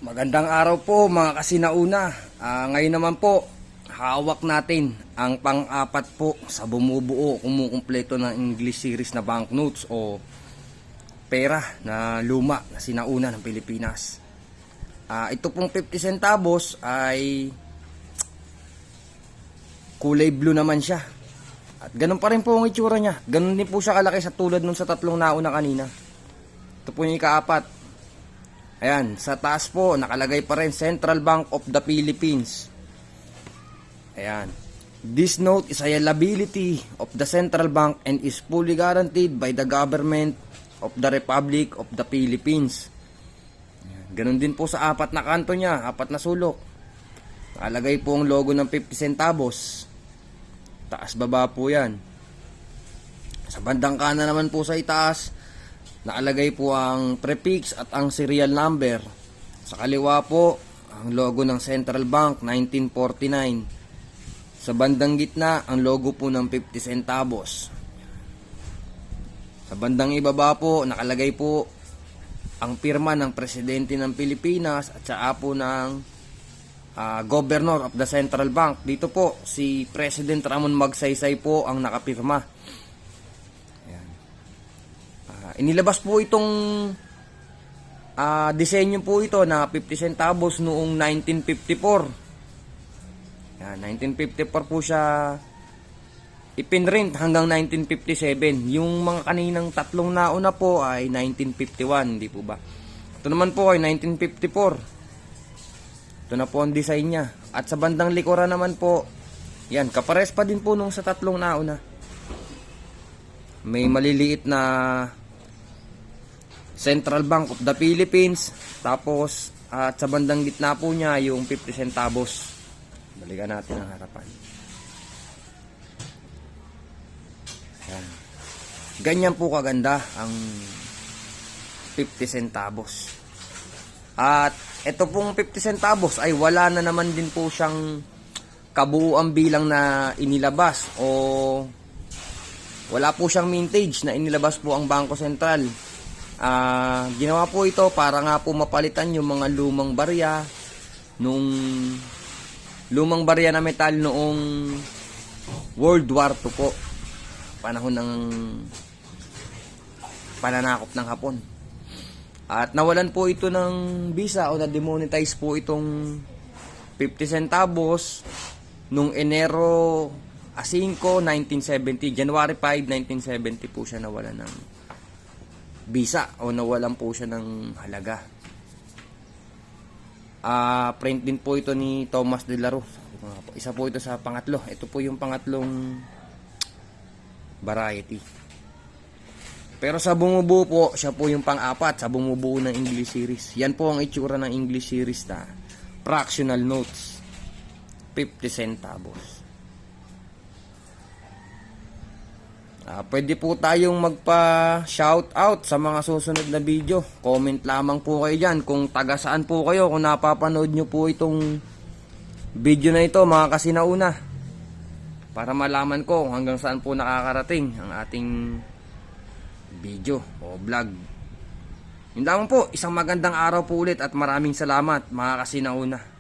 Magandang araw po mga kasinauna. Ngayon naman po, hawak natin ang pang-apat po sa bumubuo, kumukumpleto ng English series na banknotes o pera na luma na sinauna ng Pilipinas. Ito pong 50 centavos ay kulay blue naman siya. At ganun pa rin po ang itsura niya. Ganun din po siya kalaki sa tulad nung sa tatlong nauna kanina. Ito po yung ikaapat. Ayan, sa taas po, nakalagay pa rin Central Bank of the Philippines. Ayan. This note is a liability of the Central Bank and is fully guaranteed by the government of the Republic of the Philippines. Ayan. Ganun din po sa apat na kanto niya, apat na sulok. Nakalagay po ang logo ng 50 centavos. Taas baba po yan. Sa bandang kanan naman po sa itaas, nakalagay po ang prefix at ang serial number. Sa kaliwa po, ang logo ng Central Bank 1949. Sa bandang gitna, ang logo po ng 50 centavos. Sa bandang ibaba po, nakalagay po ang pirma ng Presidente ng Pilipinas at saka po ng Governor of the Central Bank. Dito po, si President Ramon Magsaysay po ang nakapirma. Inilabas po itong disenyo po ito na 50 centavos noong 1954. Yan, 1954 po siya ipinrint hanggang 1957. Yung mga kaninang tatlong nauna po ay 1951, di po ba? Ito naman po ay 1954. Ito na po ang design niya. At sa bandang likuran naman po, yan, kapares pa din po nung sa tatlong nauna. May maliliit na Central Bank of the Philippines. Tapos at sa bandang gitna po niya yung 50 centavos. Balikan natin ang harapan. Ayan. Ganyan po kaganda ang 50 centavos. At ito pong 50 centavos ay wala na naman din po siyang kabuuang bilang na inilabas o wala po siyang mintage na inilabas po ang Bangko Sentral. Ginawa po ito para nga po mapalitan yung mga lumang barya na metal noong World War II po, panahon ng pananakop ng Hapon. At nawalan po ito ng visa o na-demonetize po itong 50 centavos noong Enero 5, 1970, January 5, 1970 po siya nawalan ng visa o nawalan po siya ng halaga. Print din po ito ni Thomas de la Rue. Isa po ito sa pangatlo. Ito po yung pangatlong variety. Pero sa bumubuo po, siya po yung pang-apat sa bumubuo ng English series. Yan po ang itsura ng English series na fractional notes. 50 centavos. Pwede po tayong magpa-shoutout sa mga susunod na video. Comment lamang po kayo dyan kung taga saan po kayo, kung napapanood nyo po itong video na ito mga kasinauna, para malaman ko hanggang saan po nakakarating ang ating video o vlog. Yun lamang po, isang magandang araw po ulit at maraming salamat mga kasinauna.